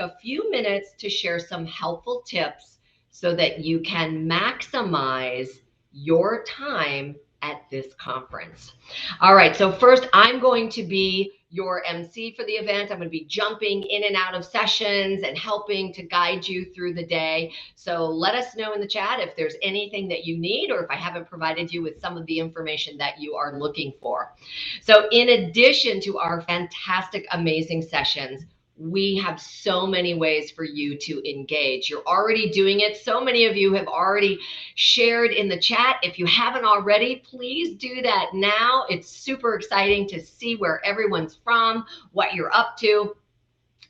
a few minutes to share some helpful tips so that you can maximize your time at this conference. All right, so first I'm going to be your MC for the event. I'm going to be jumping in and out of sessions and helping to guide you through the day. So let us know in the chat if there's anything that you need or if I haven't provided you with some of the information that you are looking for. So in addition to our fantastic, amazing sessions, we have so many ways for you to engage. You're already doing it. So many of you have already shared in the chat. If you haven't already, please do that now. It's super exciting to see where everyone's from, what you're up to.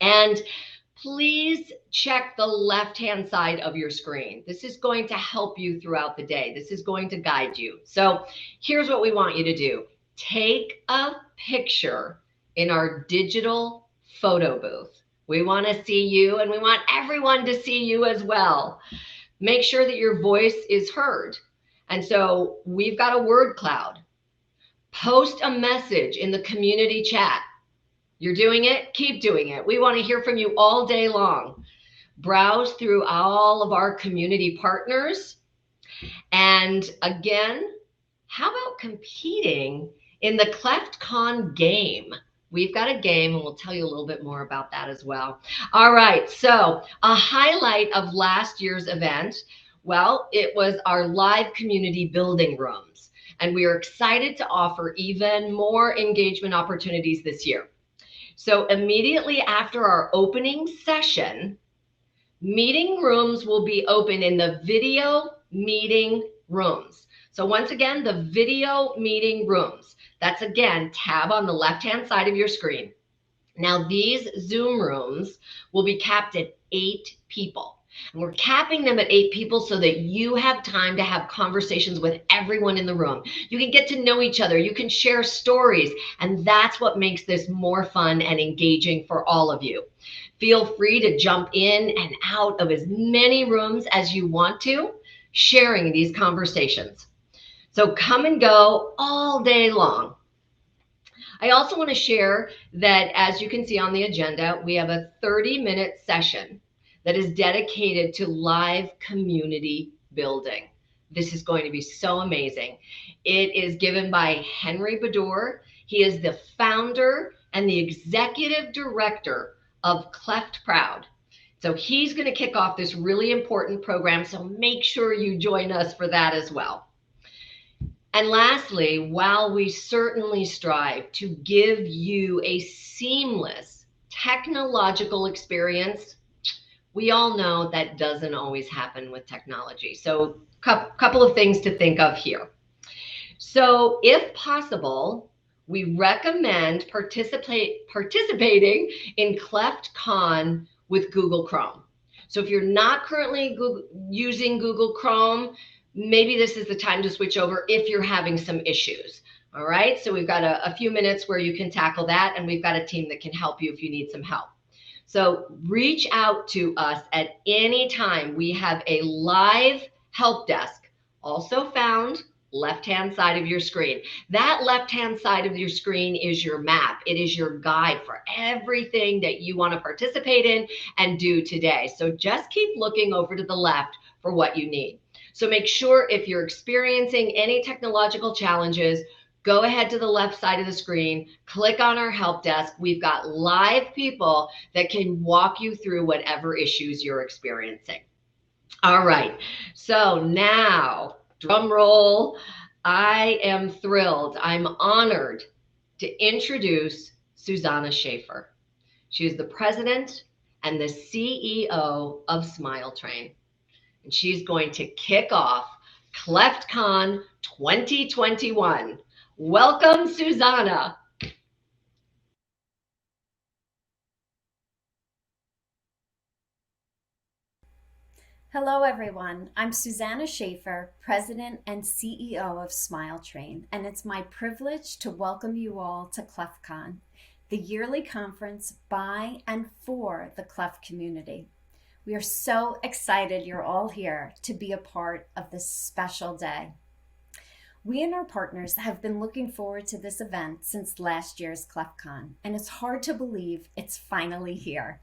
And please check the left-hand side of your screen. This is going to help you throughout the day. This is going to guide you. So here's what we want you to do. Take a picture in our digital photo booth. We want to see you and we want everyone to see you as well. Make sure that your voice is heard. And so we've got a word cloud. Post a message in the community chat. You're doing it, keep doing it. We want to hear from you all day long. Browse through all of our community partners. And again, how about competing in the CleftCon game? We've got a game and we'll tell you a little bit more about that as well. All right, so a highlight of last year's event, well, it was our live community building rooms. And we are excited to offer even more engagement opportunities this year. So immediately after our opening session, meeting rooms will be open in the video meeting rooms. So once again, the video meeting rooms. That's again, tab on the left-hand side of your screen. Now these Zoom rooms will be capped at 8 people. And we're capping them at 8 people so that you have time to have conversations with everyone in the room. You can get to know each other. You can share stories. And that's what makes this more fun and engaging for all of you. Feel free to jump in and out of as many rooms as you want to, sharing these conversations. So come and go all day long. I also want to share that, as you can see on the agenda, we have a 30-minute session that is dedicated to live community building. This is going to be so amazing. It is given by Henry Bador. He is the founder and the executive director of Cleft Proud. So he's going to kick off this really important program. So make sure you join us for that as well. And lastly, while we certainly strive to give you a seamless technological experience, we all know that doesn't always happen with technology. So a couple of things to think of here. So if possible, we recommend participating in CleftCon with Google Chrome. So if you're not currently using Google Chrome, maybe this is the time to switch over if you're having some issues. All right, so we've got a few minutes where you can tackle that, and we've got a team that can help you if you need some help. So reach out to us at any time. We have a live help desk, also found left-hand side of your screen. That left-hand side of your screen is your map. It is your guide for everything that you want to participate in and do today. So just keep looking over to the left for what you need. So make sure if you're experiencing any technological challenges, go ahead to the left side of the screen, click on our help desk. We've got live people that can walk you through whatever issues you're experiencing. All right, so now, drum roll, I am thrilled. I'm honored to introduce Susanna Schaefer. She is the president and the CEO of Smile Train. And she's going to kick off CleftCon 2021. Welcome, Susanna. Hello, everyone. I'm Susanna Schaefer, President and CEO of Smile Train, and it's my privilege to welcome you all to CleftCon, the yearly conference by and for the Cleft community. We are so excited you're all here to be a part of this special day. We and our partners have been looking forward to this event since last year's CleftCon, and it's hard to believe it's finally here.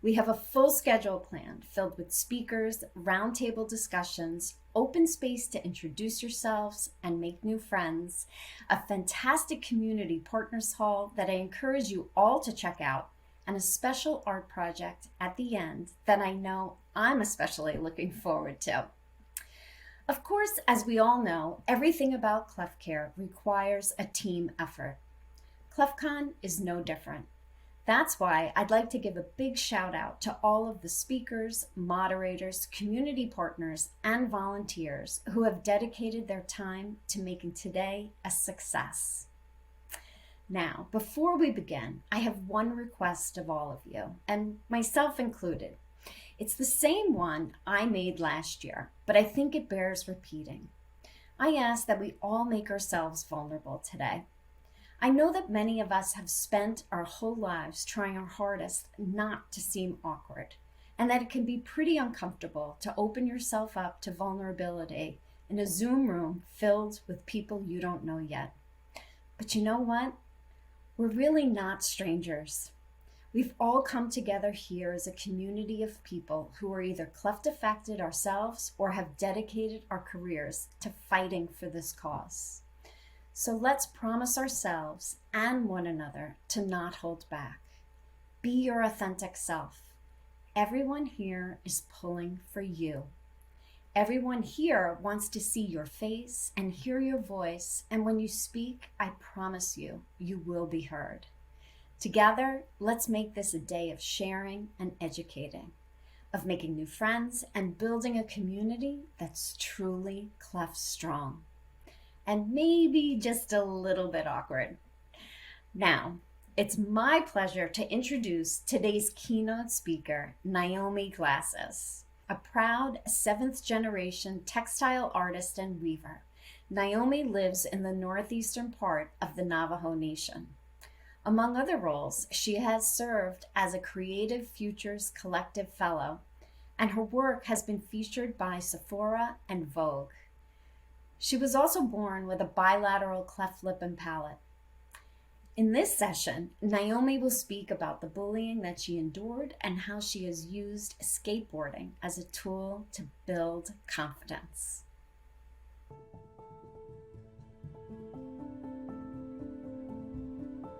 We have a full schedule planned filled with speakers, roundtable discussions, open space to introduce yourselves and make new friends, a fantastic community partners hall that I encourage you all to check out, and a special art project at the end that I know I'm especially looking forward to. Of course, as we all know, everything about Cleft Care requires a team effort. CleftCon is no different. That's why I'd like to give a big shout out to all of the speakers, moderators, community partners, and volunteers who have dedicated their time to making today a success. Now, before we begin, I have one request of all of you, and myself included. It's the same one I made last year, but I think it bears repeating. I ask that we all make ourselves vulnerable today. I know that many of us have spent our whole lives trying our hardest not to seem awkward, and that it can be pretty uncomfortable to open yourself up to vulnerability in a Zoom room filled with people you don't know yet. But you know what? We're really not strangers. We've all come together here as a community of people who are either cleft affected ourselves or have dedicated our careers to fighting for this cause. So let's promise ourselves and one another to not hold back. Be your authentic self. Everyone here is pulling for you. Everyone here wants to see your face and hear your voice, and when you speak, I promise you, you will be heard. Together, let's make this a day of sharing and educating, of making new friends and building a community that's truly Cleft strong, and maybe just a little bit awkward. Now, it's my pleasure to introduce today's keynote speaker, Naomi Glasses. A proud 7th generation textile artist and weaver, Naomi lives in the northeastern part of the Navajo Nation. Among other roles, she has served as a Creative Futures Collective Fellow, and her work has been featured by Sephora and Vogue. She was also born with a bilateral cleft lip and palate. In this session, Naomi will speak about the bullying that she endured and how she has used skateboarding as a tool to build confidence.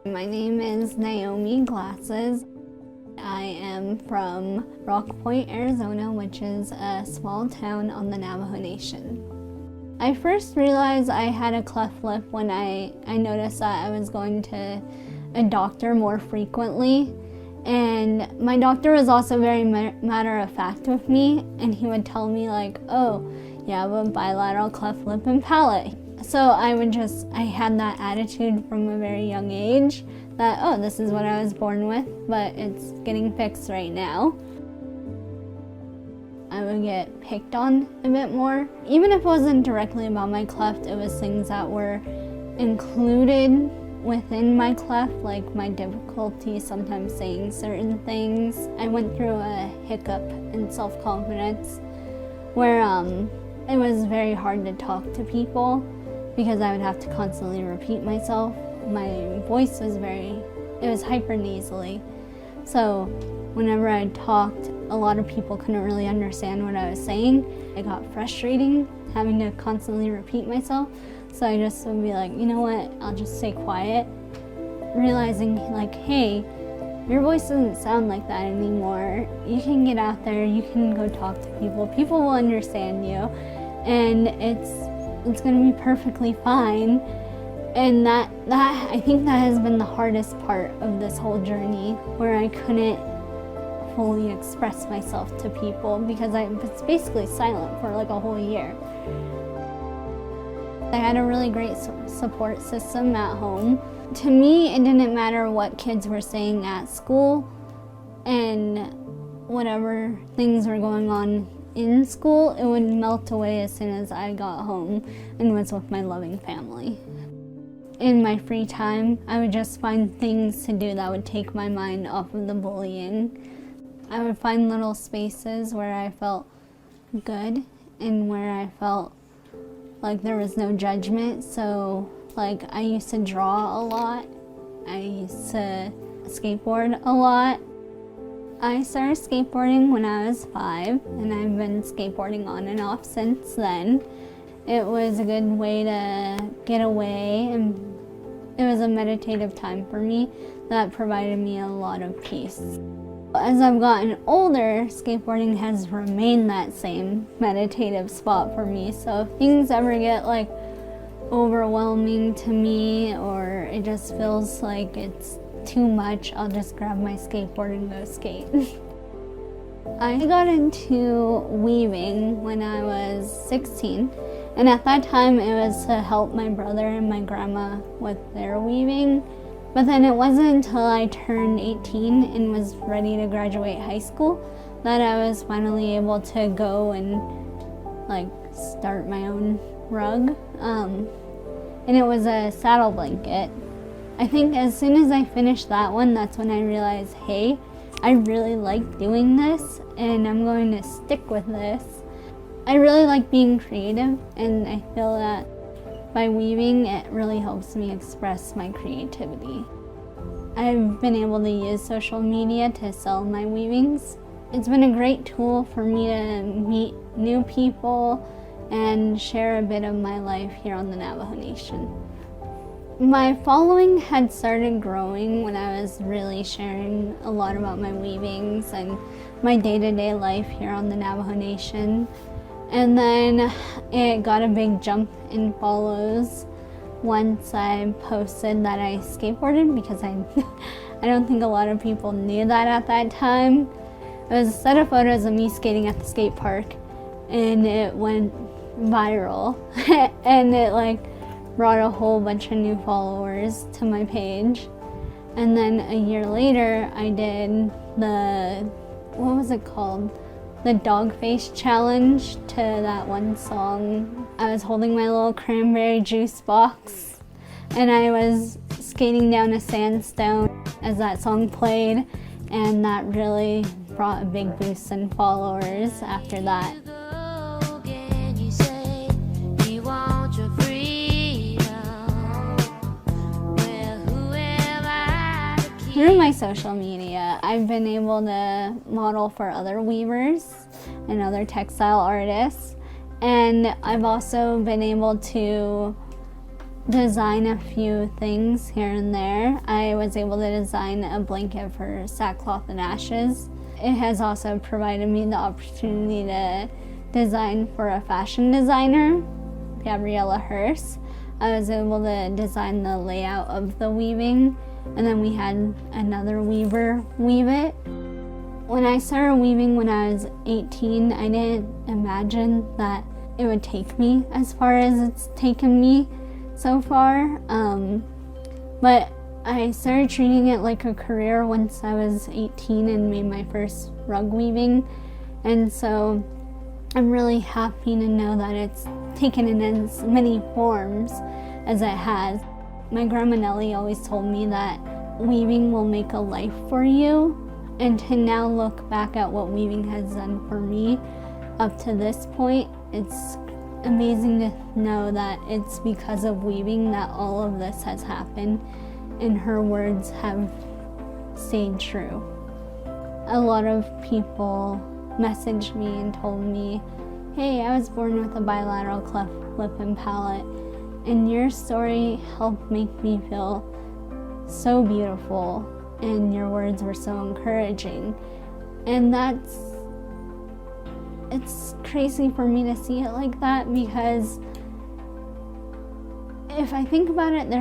My name is Naomi Glasses. I am from Rock Point, Arizona, which is a small town on the Navajo Nation. I first realized I had a cleft lip when I noticed that I was going to a doctor more frequently. And my doctor was also very matter of fact with me, and he would tell me like, oh, you have a bilateral cleft lip and palate. So I had that attitude from a very young age that, oh, this is what I was born with, but it's getting fixed right now. I would get picked on a bit more. Even if it wasn't directly about my cleft, it was things that were included within my cleft, like my difficulty sometimes saying certain things. I went through a hiccup in self-confidence where it was very hard to talk to people because I would have to constantly repeat myself. My voice was hyper nasally. So whenever I talked, a lot of people couldn't really understand what I was saying. It got frustrating having to constantly repeat myself. So I just would be like, you know what, I'll just stay quiet. Realizing like, hey, your voice doesn't sound like that anymore. You can get out there, you can go talk to people. People will understand you, and it's gonna be perfectly fine. And that I think that has been the hardest part of this whole journey, where I couldn't fully express myself to people because I was basically silent for like a whole year. I had a really great support system at home. To me, it didn't matter what kids were saying at school, and whatever things were going on in school, it would melt away as soon as I got home and was with my loving family. In my free time, I would just find things to do that would take my mind off of the bullying. I would find little spaces where I felt good and where I felt like there was no judgment. So like I used to draw a lot. I used to skateboard a lot. I started skateboarding when I was 5, and I've been skateboarding on and off since then. It was a good way to get away, and it was a meditative time for me that provided me a lot of peace. As I've gotten older, skateboarding has remained that same meditative spot for me. So if things ever get like overwhelming to me, or it just feels like it's too much, I'll just grab my skateboard and go skate. I got into weaving when I was 16, and at that time it was to help my brother and my grandma with their weaving. But then it wasn't until I turned 18 and was ready to graduate high school that I was finally able to go and like start my own rug. And it was a saddle blanket. I think as soon as I finished that one, that's when I realized, hey, I really like doing this and I'm going to stick with this. I really like being creative, and I feel that by weaving, it really helps me express my creativity. I've been able to use social media to sell my weavings. It's been a great tool for me to meet new people and share a bit of my life here on the Navajo Nation. My following had started growing when I was really sharing a lot about my weavings and my day-to-day life here on the Navajo Nation. And then it got a big jump in follows once I posted that I skateboarded, because I don't think a lot of people knew that at that time. It was a set of photos of me skating at the skate park, and it went viral. And it like brought a whole bunch of new followers to my page. And then a year later, I did what was it called? The dog face challenge to that one song. I was holding my little cranberry juice box and I was skating down a sandstone as that song played, and that really brought a big boost in followers after that. Through my social media, I've been able to model for other weavers and other textile artists, and I've also been able to design a few things here and there. I was able to design a blanket for Sackcloth and Ashes. It has also provided me the opportunity to design for a fashion designer, Gabriella Hurst. I was able to design the layout of the weaving, and then we had another weaver weave it. When I started weaving when I was 18, I didn't imagine that it would take me as far as it's taken me so far. But I started treating it like a career once I was 18 and made my first rug weaving. And so I'm really happy to know that it's taken in as many forms as it has. My grandma Nellie always told me that weaving will make a life for you, and to now look back at what weaving has done for me up to this point, it's amazing to know that it's because of weaving that all of this has happened, and her words have stayed true. A lot of people messaged me and told me, hey, I was born with a bilateral cleft lip and palate, and your story helped make me feel so beautiful, and your words were so encouraging. And it's crazy for me to see it like that, because if I think about it, there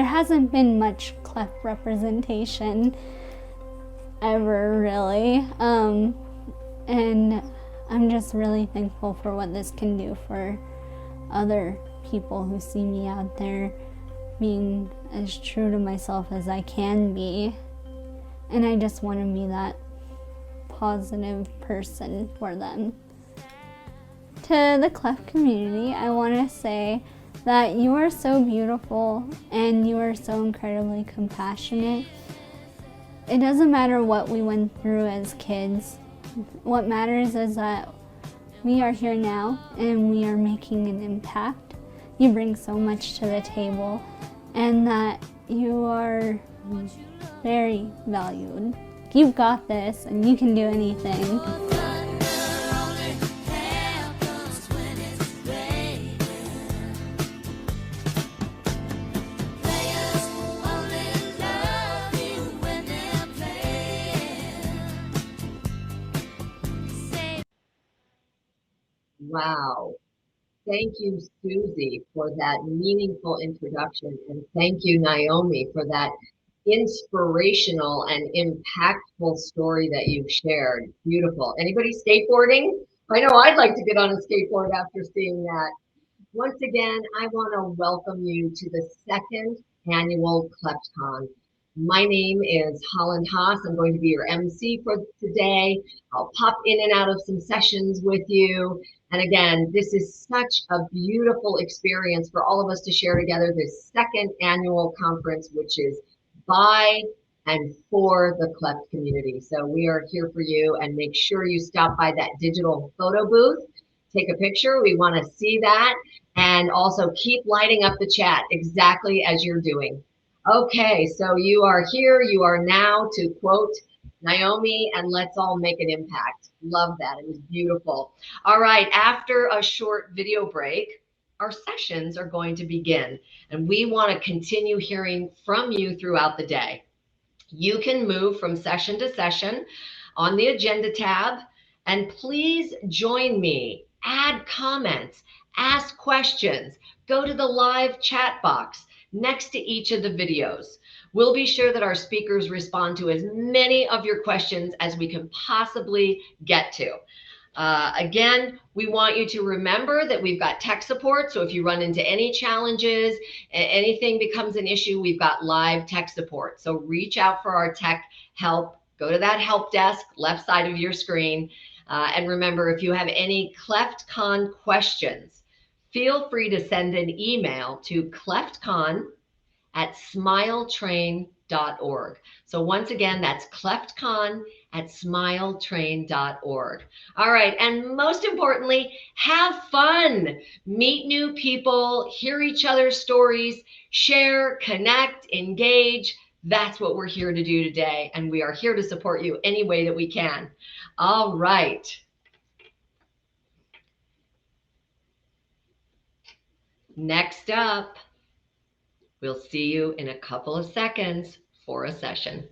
hasn't been much cleft representation ever, really. And I'm just really thankful for what this can do for other people who see me out there being as true to myself as I can be. And I just want to be that positive person for them. To the Cleft community, I want to say that you are so beautiful and you are so incredibly compassionate. It doesn't matter what we went through as kids. What matters is that we are here now and we are making an impact. You bring so much to the table, and that you are very valued. like, you've got this and you can do anything. Wow. Thank you, Susie, for that meaningful introduction. And thank you, Naomi, for that inspirational and impactful story that you've shared. Beautiful. Anybody skateboarding? I know I'd like to get on a skateboard after seeing that. Once again, I want to welcome you to the second annual CleftCon. My name is Holland Haas. I'm going to be your MC for today. I'll pop in and out of some sessions with you. And again, this is such a beautiful experience for all of us to share together this second annual conference, which is by and for the Cleft community. So we are here for you, and make sure you stop by that digital photo booth. Take a picture. We want to see that. And also keep lighting up the chat exactly as you're doing. Okay, so you are here, you are now, to quote Naomi, and let's all make an impact. Love that. It was beautiful. All right, after a short video break, our sessions are going to begin, and we want to continue hearing from you throughout the day. You can move from session to session on the agenda tab, and please join me. Add comments, ask questions, go to the live chat box next to each of the videos. We'll be sure that our speakers respond to as many of your questions as we can possibly get to. Again, we want you to remember that we've got tech support. So if you run into any challenges, anything becomes an issue, we've got live tech support. So reach out for our tech help. Go to that help desk, left side of your screen. And remember, if you have any CleftCon questions, feel free to send an email to cleftcon@smiletrain.org. So once again, that's cleftcon@smiletrain.org. All right, and most importantly, have fun. Meet new people, hear each other's stories, share, connect, engage. That's what we're here to do today, and we are here to support you any way that we can. All right. Next up, we'll see you in a couple of seconds for a session.